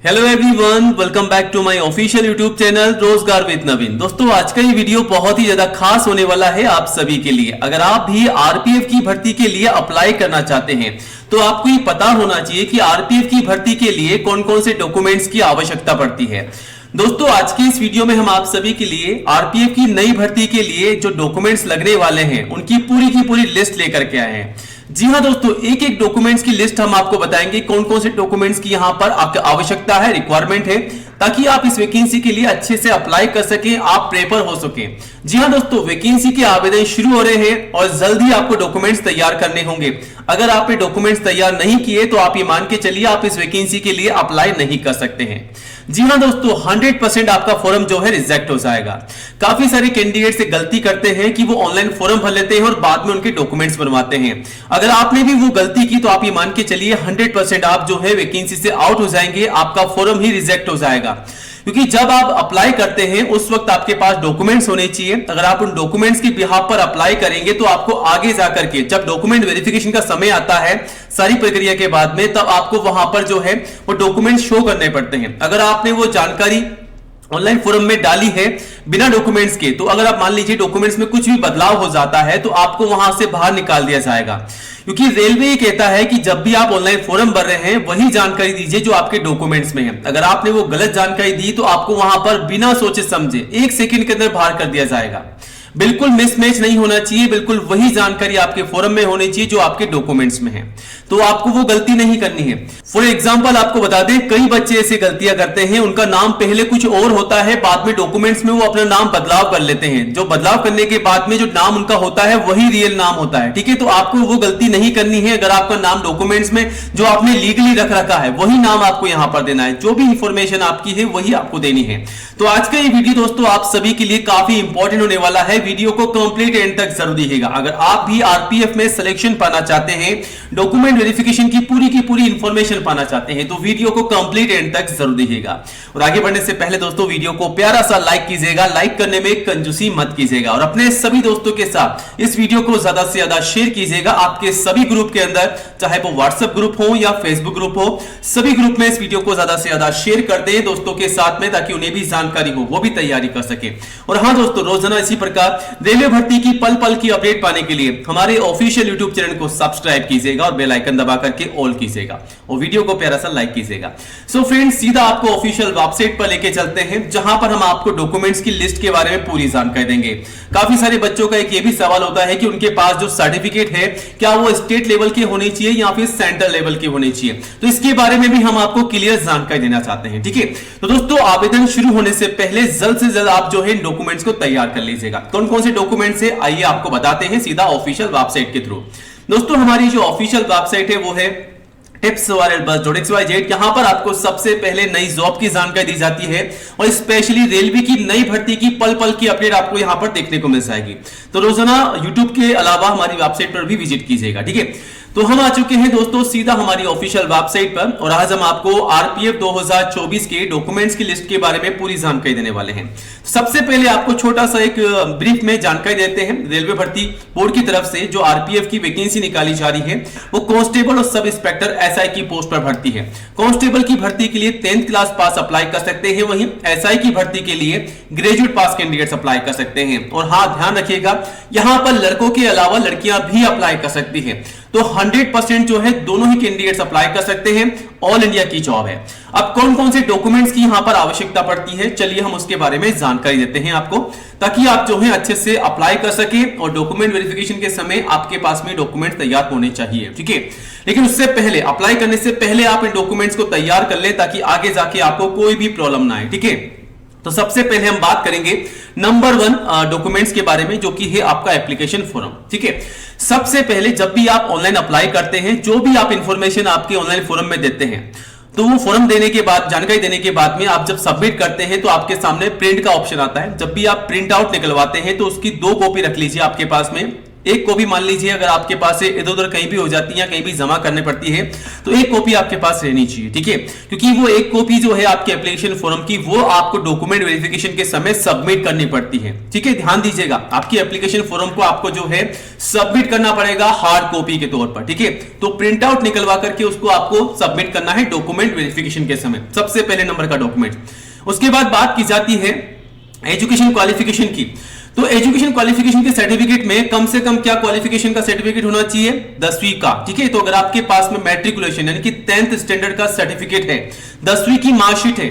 Hello everyone, welcome back to my official YouTube channel Rozgar with Naveen. दोस्तों, आज का ये वीडियो बहुत ही ज्यादा खास होने वाला है आप सभी के लिए। अगर आप भी आरपीएफ की भर्ती के लिए अप्लाई करना चाहते हैं तो आपको ये पता होना चाहिए कि आरपीएफ की भर्ती के लिए कौन कौन से डॉक्यूमेंट्स की आवश्यकता पड़ती है। दोस्तों, आज की इस वीडियो में हम आप सभी के लिए आरपीएफ की नई भर्ती के लिए जो डॉक्यूमेंट्स लगने वाले हैं उनकी पूरी की पूरी लिस्ट लेकर के आए हैं। जी हाँ दोस्तों, एक एक डॉक्यूमेंट्स की लिस्ट हम आपको बताएंगे कौन कौन से डॉक्यूमेंट्स की यहां पर आवश्यकता है, रिक्वायरमेंट है, ताकि आप इस वैकेंसी के लिए अच्छे से अप्लाई कर सकें, आप प्रेपर हो सके। जी हाँ दोस्तों, वैकेंसी के आवेदन शुरू हो रहे हैं और जल्द ही आपको डॉक्यूमेंट्स तैयार करने होंगे। अगर आपने डॉक्यूमेंट्स तैयार नहीं किए तो आप ये मान के चलिए आप इस वैकेंसी के लिए अप्लाई नहीं कर सकते हैं। जी हाँ दोस्तों, 100% आपका फॉर्म जो है रिजेक्ट हो जाएगा। काफी सारे कैंडिडेट से गलती करते हैं कि वो ऑनलाइन फॉर्म भर लेते हैं और बाद में उनके डॉक्यूमेंट्स बनवाते हैं। अगर आपने भी वो गलती की तो आप ये मान के चलिए 100% आप जो है वैकेंसी से आउट हो जाएंगे, आपका फॉर्म ही रिजेक्ट हो जाएगा। क्योंकि जब आप अप्लाई करते हैं उस वक्त आपके पास डॉक्यूमेंट्स होने चाहिए। अगर आप उन डॉक्यूमेंट्स के बिहाफ पर अप्लाई करेंगे तो आपको आगे जाकर के जब डॉक्यूमेंट वेरिफिकेशन का समय आता है सारी प्रक्रिया के बाद में, तब आपको वहां पर जो है वो डॉक्यूमेंट शो करने पड़ते हैं। अगर आपने वो जानकारी ऑनलाइन फॉर्म में डाली है बिना डॉक्यूमेंट्स के, तो अगर आप मान लीजिए डॉक्यूमेंट्स में कुछ भी बदलाव हो जाता है तो आपको वहां से बाहर निकाल दिया जाएगा। क्योंकि रेलवे ये कहता है कि जब भी आप ऑनलाइन फॉर्म भर रहे हैं वही जानकारी दीजिए जो आपके डॉक्यूमेंट्स में है। अगर आपने वो गलत जानकारी दी तो आपको वहां पर बिना सोचे समझे 1 सेकंड के अंदर बाहर कर दिया जाएगा। बिल्कुल मिसमैच नहीं होना चाहिए, बिल्कुल वही जानकारी आपके फॉर्म में होनी चाहिए जो आपके डॉक्यूमेंट्स में है। तो आपको वो गलती नहीं करनी है। फॉर एग्जांपल आपको बता दें, कई बच्चे ऐसे गलतियां करते हैं, उनका नाम पहले कुछ और होता है, बाद में डॉक्यूमेंट्स में वो अपना नाम बदलाव कर लेते हैं। जो बदलाव करने के बाद में जो नाम उनका होता है वही रियल नाम होता है। ठीक है, तो आपको वो गलती नहीं करनी है। अगर आपका नाम डॉक्यूमेंट्स में जो आपने लीगली रख रखा है वही नाम आपको यहां पर देना है। जो भी इंफॉर्मेशन आपकी है वही आपको देनी है। तो आज का ये वीडियो दोस्तों आप सभी के लिए काफी इंपॉर्टेंट होने वाला है। वीडियो को कंप्लीट एंड तक जरूर देखिएगा। अगर आप भी आरपीएफ में सिलेक्शन पाना चाहते हैं, डॉक्यूमेंट वेरिफिकेशन की पूरी इंफॉर्मेशन पाना चाहते हैं, तो वीडियो को कंप्लीट एंड तक जरूर देखिएगा। और आगे बढ़ने से पहले दोस्तों वीडियो को प्यारा सा लाइक कीजिएगा। लाइक करने में कंजूसी मत कीजिएगा और अपने सभी दोस्तों के साथ इस वीडियो को ज्यादा से ज्यादा शेयर कीजिएगा। आपके सभी ग्रुप के अंदर, चाहे वो व्हाट्सएप ग्रुप हो या फेसबुक ग्रुप हो, सभी ग्रुप में इस वीडियो को ज्यादा से ज्यादा शेयर कर दें दोस्तों के साथ में, ताकि उन्हें भी जानकारी हो, वो भी तैयारी कर सके। और हाँ दोस्तों, रोजाना इसी प्रकार रेलवे भर्ती की पल पल की अपडेट पाने के लिए हमारे ऑफिशियल यूट्यूब चैनल को सब्सक्राइब कीजिएगा और बेल आइकन दबा करके ऑल कीजिएगा और वीडियो को प्यारा सा लाइक कीजिएगा। सो फ्रेंड्स, सीधा आपको ऑफिशियल वेबसाइट पर लेके चलते हैं, जहां पर हम आपको डॉक्यूमेंट्स की लिस्ट के बारे में पूरी जानकारी देंगे। काफी सारे बच्चों का एक ये भी सवाल होता है कि उनके पास जो सर्टिफिकेट है क्या वो स्टेट लेवल के होने चाहिए या फिर सेंट्रल लेवल के होने चाहिए। तो इसके बारे में भी हम आपको क्लियर जानकारी देना चाहते हैं। ठीक है, तो दोस्तों आवेदन शुरू होने से पहले जल्द से जल्द आप जो है डॉक्यूमेंट्स को तैयार कर लीजिएगा। कौन कौन से डॉक्यूमेंट्स है आइए आपको बताते हैं सीधा ऑफिशियल वेबसाइट के थ्रू। दोस्तों, हमारी जो ऑफिशियल वेबसाइट है वो है tips.xyz। यहां पर आपको सबसे पहले नई जॉब की जानकारी दी जाती है और स्पेशली रेलवे की नई भर्ती की पल पल की अपडेट आपको यहां पर देखने को मिल जाएगी। तो रोजाना यूट्यूब के अलावा हमारी वेबसाइट पर भी विजिट कीजिएगा। ठीक है, तो हम आ चुके हैं दोस्तों सीधा हमारी ऑफिशियल वेबसाइट पर और आज हम आपको आरपीएफ 2024 के डॉक्यूमेंट्स की लिस्ट के बारे में पूरी जानकारी देने वाले हैं। सबसे पहले आपको छोटा सा एक ब्रीफ में जानकारी देते हैं। रेलवे भर्ती बोर्ड की तरफ से जो आरपीएफ की वैकेंसी निकाली जा रही है वो कांस्टेबल और सब इंस्पेक्टर एसआई की पोस्ट पर भर्ती है। कांस्टेबल की भर्ती के लिए 10th क्लास पास अप्लाई कर सकते हैं, वहीं एसआई की भर्ती के लिए ग्रेजुएट पास कैंडिडेट्स अप्लाई कर सकते हैं। और हाँ, ध्यान रखिएगा, यहां पर लड़कों के अलावा लड़कियां भी अप्लाई कर सकती है। तो 100% जो है दोनों ही कैंडिडेट्स अप्लाई कर सकते हैं। ऑल इंडिया की जॉब है। अब कौन कौन से डॉक्यूमेंट्स की यहां पर आवश्यकता पड़ती है, चलिए हम उसके बारे में जानकारी देते हैं आपको, ताकि आप जो है अच्छे से अप्लाई कर सके और डॉक्यूमेंट वेरिफिकेशन के समय आपके पास में डॉक्यूमेंट तैयार होने चाहिए। ठीक है, लेकिन उससे पहले, अप्लाई करने से पहले आप इन डॉक्यूमेंट्स को तैयार कर लें ताकि आगे जाके आपको कोई भी प्रॉब्लम ना आए। ठीक है, तो सबसे पहले हम बात करेंगे नंबर 1 डॉक्यूमेंट्स के बारे में, जो कि है आपका एप्लीकेशन फॉर्म। ठीक है, सबसे पहले जब भी आप ऑनलाइन अप्लाई करते हैं, जो भी आप इंफॉर्मेशन आपके ऑनलाइन फॉर्म में देते हैं, तो वो फॉर्म देने के बाद, जानकारी देने के बाद में आप जब सबमिट करते हैं तो आपके सामने प्रिंट का ऑप्शन आता है। जब भी आप प्रिंट आउट निकलवाते हैं तो उसकी 2 कॉपी रख लीजिए आपके पास में। एक कॉपी मान लीजिए अगर आपके पास है इधर उधर कहीं भी हो जाती है, कहीं भी जमा करनी पड़ती है, तो एक कॉपी आपके पास रहनी चाहिए, ठीक है, क्योंकि वो एक कॉपी जो है आपके एप्लीकेशन फॉर्म की वो आपको डॉक्यूमेंट वेरिफिकेशन के समय सबमिट करनी पड़ती है, ठीक है। ध्यान दीजिएगा, आपकी एप्लीकेशन फॉर्म को आपको जो है सबमिट करना पड़ेगा हार्ड कॉपी के तौर पर, ठीक है। तो प्रिंट आउट निकलवा करके उसको आपको सबमिट करना है डॉक्यूमेंट वेरिफिकेशन के समय, सबसे पहले नंबर का डॉक्यूमेंट। उसके बाद बात की जाती है एजुकेशन क्वालिफिकेशन की। तो एजुकेशन क्वालिफिकेशन के सर्टिफिकेट में कम से कम क्या क्वालिफिकेशन का सर्टिफिकेट होना चाहिए, 10वीं का, ठीक है। तो अगर आपके पास में मैट्रिकुलेशन यानी कि 10th स्टैंडर्ड का सर्टिफिकेट है, 10वीं की मार्कशीट है,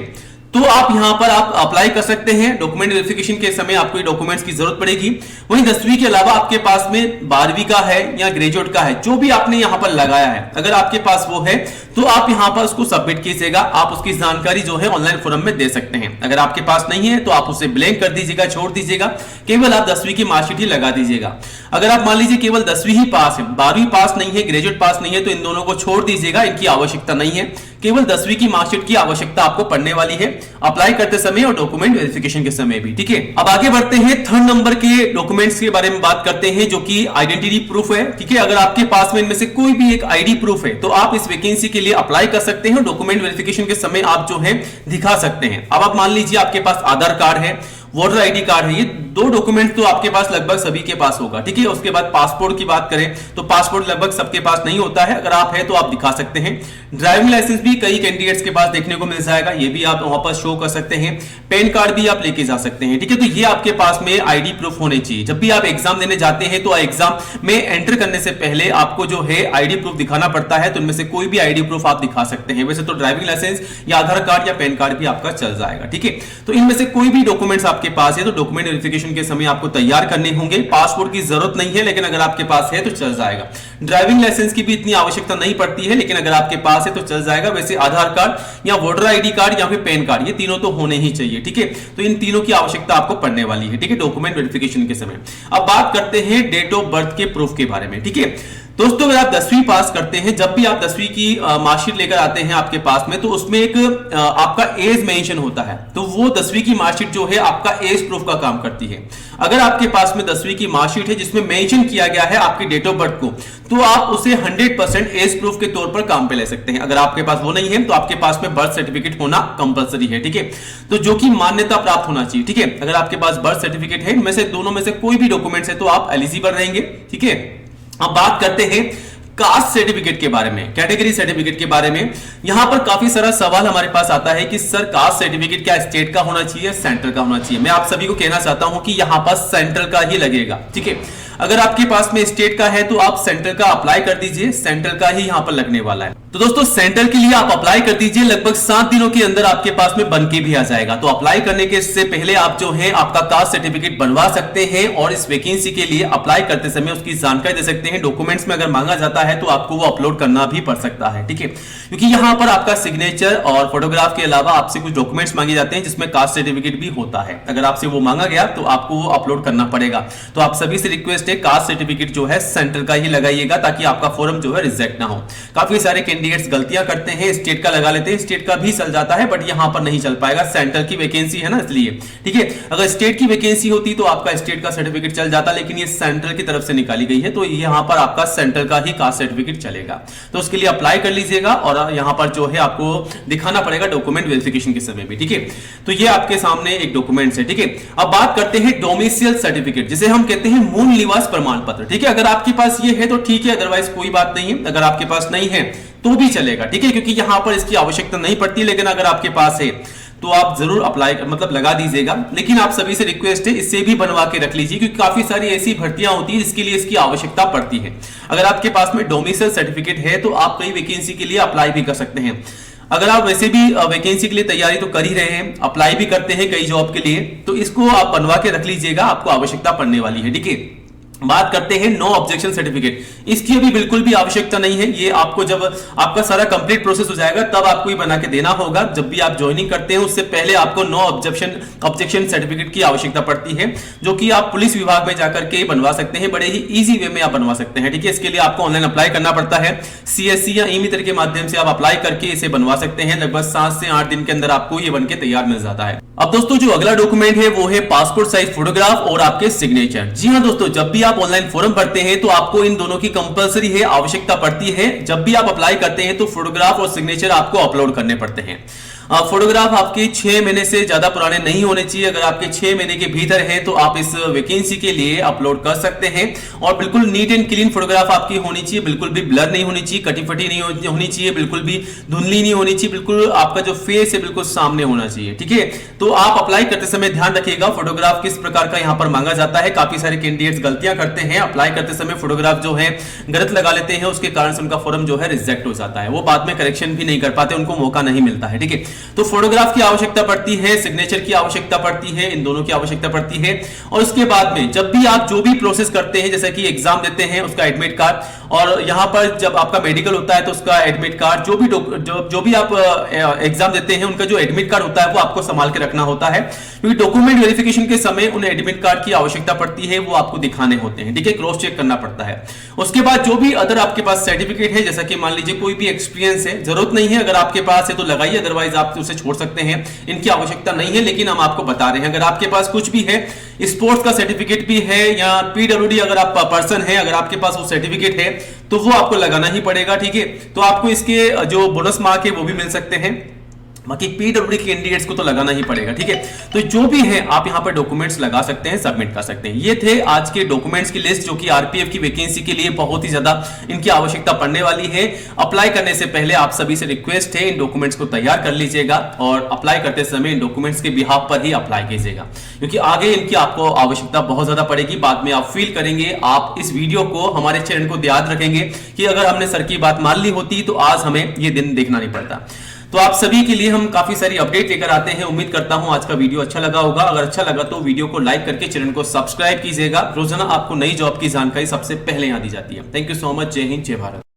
तो आप यहां पर आप अप्लाई कर सकते हैं। डॉक्यूमेंट वेरिफिकेशन के समय आपको ये डॉक्यूमेंट्स की जरूरत पड़ेगी। वहीं 10वीं के अलावा आपके पास में 12वीं का है या ग्रेजुएट का है, जो भी आपने यहां पर लगाया है, अगर आपके पास वो है तो आप यहां पर उसको सबमिट कीजिएगा। आप उसकी जानकारी जो है ऑनलाइन फोरम में दे सकते हैं। अगर आपके पास नहीं है तो आप उसे ब्लैंक कर दीजिएगा, छोड़ दीजिएगा, केवल आप 10वीं की मार्कशीट ही लगा दीजिएगा। अगर आप मान लीजिए केवल 10वीं ही पास है, 12वीं पास नहीं है, ग्रेजुएट पास नहीं है, तो इन दोनों को छोड़ दीजिएगा, इनकी आवश्यकता नहीं है। केवल 10वीं की मार्कशीट की आवश्यकता आपको पड़ने वाली है अप्लाई करते समय और डॉक्यूमेंट वेरिफिकेशन के समय भी, ठीक है। अब आगे बढ़ते हैं, 3rd नंबर के डॉक्यूमेंट्स के बारे में बात करते हैं, जो कि आइडेंटिटी प्रूफ है, ठीक है। अगर आपके पास में इनमें से कोई भी एक आईडी प्रूफ है तो आप इस वैकेंसी के लिए अप्लाई कर सकते हैं। डॉक्यूमेंट वेरिफिकेशन के समय आप जो है दिखा सकते हैं। अब आप मान लीजिए आपके पास आधार कार्ड है, वोटर आईडी कार्ड है, ये 2 डॉक्यूमेंट तो आपके पास लगभग सभी के पास होगा, ठीक है। उसके बाद पासपोर्ट की बात करें तो पासपोर्ट लगभग सबके पास नहीं होता है, अगर आप है तो आप दिखा सकते हैं। ड्राइविंग लाइसेंस भी कई कैंडिडेट्स के पास देखने को मिल जाएगा, ये भी आप वहां पर शो कर सकते हैं। पैन कार्ड भी आप लेके जा सकते हैं, ठीक है। तो ये आपके पास में आईडी प्रूफ होने चाहिए। जब भी आप एग्जाम देने जाते हैं तो एग्जाम में एंटर करने से पहले आपको जो है आईडी प्रूफ दिखाना पड़ता है, तो इनमें से कोई भी आईडी प्रूफ आप दिखा सकते हैं। वैसे तो ड्राइविंग लाइसेंस या आधार कार्ड या पैन कार्ड भी आपका चल जाएगा, ठीक है। तो इनमें से कोई भी डॉक्यूमेंट्स आपके पास है तो डॉक्यूमेंट वेरिफिकेशन के समय आपको तैयार करने होंगे। पासपोर्ट की जरूरत नहीं है, लेकिन अगर आपके पास है तो चल जाएगा। ड्राइविंग लाइसेंस की भी इतनी आवश्यकता नहीं पड़ती है, लेकिन अगर आपके पास है तो चल जाएगा। वैसे आधार कार्ड या वोटर आईडी कार्ड या फिर पैन कार्ड, ये तीनों तो होने ही चाहिए, ठीक है। तो इन तीनों की आवश्यकता आपको पड़ने वाली है, ठीक है, डॉक्यूमेंट वेरिफिकेशन के समय। अब बात करते हैं डेट ऑफ बर्थ के प्रूफ के बारे में, ठीक है। दोस्तों अगर आप 10वीं पास करते हैं, जब भी आप 10वीं की मार्कशीट लेकर आते हैं आपके पास में, तो उसमें एक आपका एज मेंशन होता है, तो वो 10वीं की मार्कशीट जो है आपका एज प्रूफ का काम करती है। अगर आपके पास में 10वीं की मार्कशीट है जिसमें मेंशन किया गया है आपकी डेट ऑफ बर्थ को, तो आप उसे 100% एज प्रूफ के तौर पर काम पे ले सकते हैं। अगर आपके पास वो नहीं है तो आपके पास में बर्थ सर्टिफिकेट होना कंपलसरी है, ठीक है। तो जो कि मान्यता प्राप्त होना चाहिए, ठीक है। अगर आपके पास बर्थ सर्टिफिकेट है, इनमें से दोनों में से कोई भी डॉक्यूमेंट्स है तो आप एलिजिबल रहेंगे, ठीक है। अब बात करते हैं कास्ट सर्टिफिकेट के बारे में, कैटेगरी सर्टिफिकेट के बारे में। यहां पर काफी सारा सवाल हमारे पास आता है कि सर कास्ट सर्टिफिकेट क्या स्टेट का होना चाहिए, सेंट्रल का होना चाहिए। मैं आप सभी को कहना चाहता हूं कि यहां पर सेंट्रल का ही लगेगा, ठीक है। अगर आपके पास में स्टेट का है तो आप सेंट्रल का अप्लाई कर दीजिए, सेंट्रल का ही यहां पर लगने वाला है। तो दोस्तों सेंट्रल के लिए आप अप्लाई कर दीजिए, लगभग 7 दिनों के अंदर आपके पास में बन के भी आ जाएगा। तो अप्लाई करने के से पहले आप जो है आपका कास्ट सर्टिफिकेट बनवा सकते हैं और इस वैकेंसी के लिए अप्लाई करते समय उसकी जानकारी दे सकते हैं। डॉक्यूमेंट्स में अगर मांगा जाता है तो आपको वो अपलोड करना भी पड़ सकता है, ठीक है, क्योंकि यहां पर आपका सिग्नेचर और फोटोग्राफ के अलावा आपसे कुछ डॉक्यूमेंट्स मांगे जाते हैं जिसमें कास्ट सर्टिफिकेट भी होता है। अगर आपसे वो मांगा गया तो आपको वो अपलोड करना पड़ेगा। तो आप सभी से रिक्वेस्ट है कास्ट सर्टिफिकेट जो है सेंट्रल का ही लगाइएगा ताकि आपका फॉर्म जो है रिजेक्ट ना हो। काफी सारे कैंडिडेट्स गलतियां करते हैं, स्टेट का लगा लेते हैं, स्टेट का भी चल जाता है बट यहां पर नहीं चल पाएगा, सेंट्रल की वैकेंसी है ना इसलिए, ठीक है। अगर स्टेट की वैकेंसी होती तो आपका स्टेट का सर्टिफिकेट चल जाता, लेकिन ये सेंट्रल की तरफ से निकाली गई है तो यहां पर आपका सेंट्रल का ही कास्ट सर्टिफिकेट चलेगा। तो उसके लिए अप्लाई कर लीजिएगा और यहां पर जो है आपको दिखाना पड़ेगा डॉक्यूमेंट वेरिफिकेशन के समय भी, ठीक है। तो ये आपके सामने एक डॉक्यूमेंट है, ठीक है। अब बात करते हैं डोमिसाइल सर्टिफिकेट, जिसे हम कहते हैं मूल निवास प्रमाण पत्र, ठीक है। अगर आपके पास ये है तो ठीक है, अदरवाइज कोई बात नहीं है। अगर आपके पास नहीं है तो भी चलेगा, ठीक है, क्योंकि यहां पर इसकी आवश्यकता नहीं पड़ती। लेकिन अगर आपके पास है तो आप जरूर अप्लाई मतलब लगा दीजिएगा। लेकिन आप सभी से रिक्वेस्ट है इससे भी बनवा के रख लीजिए, क्योंकि काफी सारी ऐसी भर्तियां होती है जिसके लिए इसकी आवश्यकता पड़ती है। अगर आपके पास में डोमिसाइल सर्टिफिकेट है तो आप कई वैकेंसी के लिए अप्लाई भी कर सकते हैं। अगर आप वैसे भी वैकेंसी के लिए तैयारी तो कर ही रहे हैं, अप्लाई भी करते हैं कई जॉब के लिए, तो इसको आप बनवा के रख लीजिएगा, आपको आवश्यकता पड़ने वाली है, ठीक है। बात करते हैं नो ऑब्जेक्शन सर्टिफिकेट, इसकी अभी बिल्कुल भी आवश्यकता नहीं है। ये आपको जब आपका सारा कंप्लीट प्रोसेस हो जाएगा तब आपको ये बना के देना होगा। जब भी आप ज्वाइनिंग करते हैं उससे पहले आपको नो ऑब्जेक्शन सर्टिफिकेट की आवश्यकता पड़ती है, जो कि आप पुलिस विभाग में जाकर के बनवा सकते हैं। बड़े ही इजी वे में आप बनवा सकते हैं, ठीक है। इसके लिए आपको ऑनलाइन अप्लाई करना पड़ता है, CSC या ई-मित्र के माध्यम से आप अप्लाई करके इसे बनवा सकते हैं। लगभग 7 से 8 दिन के अंदर आपको ये बनके तैयार मिल जाता है। अब दोस्तों जो अगला डॉक्यूमेंट है वो है पासपोर्ट साइज फोटोग्राफ और आपके सिग्नेचर। जी हाँ दोस्तों, जब भी आप ऑनलाइन फॉर्म भरते हैं तो आपको इन दोनों की कंपलसरी है, आवश्यकता पड़ती है। जब भी आप अप्लाई करते हैं तो फोटोग्राफ और सिग्नेचर आपको अपलोड करने पड़ते हैं। फोटोग्राफ आपके 6 महीने से ज्यादा पुराने नहीं होने चाहिए। अगर आपके 6 महीने के भीतर है तो आप इस वैकेंसी के लिए अपलोड कर सकते हैं। और बिल्कुल नीट एंड क्लीन फोटोग्राफ आपकी होनी चाहिए, बिल्कुल भी ब्लर नहीं होनी चाहिए, कटी फटी नहीं होनी चाहिए, बिल्कुल भी धुंधली नहीं होनी चाहिए, बिल्कुल आपका जो फेस है बिल्कुल सामने होना चाहिए। ठीक है, तो आप अप्लाई करते समय ध्यान रखिएगा फोटोग्राफ किस प्रकार का यहां पर मांगा जाता है। काफी सारे कैंडिडेट्स गलतियां करते हैं, अप्लाई करते समय फोटोग्राफ जो है गलत लगा लेते हैं, उसके कारण से उनका फॉर्म जो है रिजेक्ट हो जाता है। वो बाद में करेक्शन भी नहीं कर पाते, उनको मौका नहीं मिलता है। ठीक है, तो फोटोग्राफ की आवश्यकता पड़ती है, सिग्नेचर की आवश्यकता पड़ती है, इन दोनों की आवश्यकता पड़ती है। और उसके बाद में जब भी आप जो भी प्रोसेस करते हैं, जैसे कि एग्जाम देते हैं उसका एडमिट कार्ड, और यहां पर जब आपका मेडिकल होता है तो उसका एडमिट कार्ड, जो भी आप एग्जाम देते हैं उनका जो एडमिट कार्ड होता है वो आपको संभाल के रखना होता है, क्योंकि डॉक्यूमेंट वेरिफिकेशन के समय उन एडमिट कार्ड की आवश्यकता पड़ती है, वो आपको दिखाने होते हैं। ठीक है, क्रॉस चेक करना पड़ता है। उसके बाद जो भी अदर आपके पास सर्टिफिकेट है, जैसा कि मान लीजिए कोई भी एक्सपीरियंस है, जरूरत नहीं है, अगर आपके पास है तो लगाइए, अदरवाइज आप उसे छोड़ सकते हैं, इनकी आवश्यकता नहीं है। लेकिन हम आपको बता रहे हैं, अगर आपके पास कुछ भी है, स्पोर्ट्स का सर्टिफिकेट भी है या पीडब्ल्यूडी अगर आप पर्सन है, अगर आपके पास वो सर्टिफिकेट है तो वो आपको लगाना ही पड़ेगा। ठीक है, तो आपको इसके जो बोनस मार्क है वो भी मिल सकते हैं, बाकी पीडब्ल्यूडी कैंडिडेट्स को तो लगाना ही पड़ेगा। ठीक है, तो जो भी है आप यहां पर डॉक्यूमेंट्स लगा सकते हैं, सबमिट कर सकते हैं। ये थे आज के डॉक्यूमेंट्स की लिस्ट, जो कि आरपीएफ की वैकेंसी के लिए बहुत ही ज्यादा इनकी आवश्यकता पड़ने वाली है। अप्लाई करने से पहले आप सभी से रिक्वेस्ट है, इन डॉक्यूमेंट्स को तैयार कर लीजिएगा और अप्लाई करते समय इन डॉक्यूमेंट्स के बिहाफ पर ही अप्लाई कीजिएगा, क्योंकि आगे इनकी आपको आवश्यकता बहुत ज्यादा पड़ेगी। बाद में आप फील करेंगे, आप इस वीडियो को, हमारे चैनल को याद रखेंगे कि अगर हमने सर की बात मान ली होती तो आज हमें ये दिन देखना नहीं पड़ता। तो आप सभी के लिए हम काफी सारी अपडेट लेकर आते हैं। उम्मीद करता हूं आज का वीडियो अच्छा लगा होगा। अगर अच्छा लगा तो वीडियो को लाइक करके चैनल को सब्सक्राइब कीजिएगा। रोजाना आपको नई जॉब की जानकारी सबसे पहले यहां दी जाती है। Thank you so much. जय हिंद, जय भारत।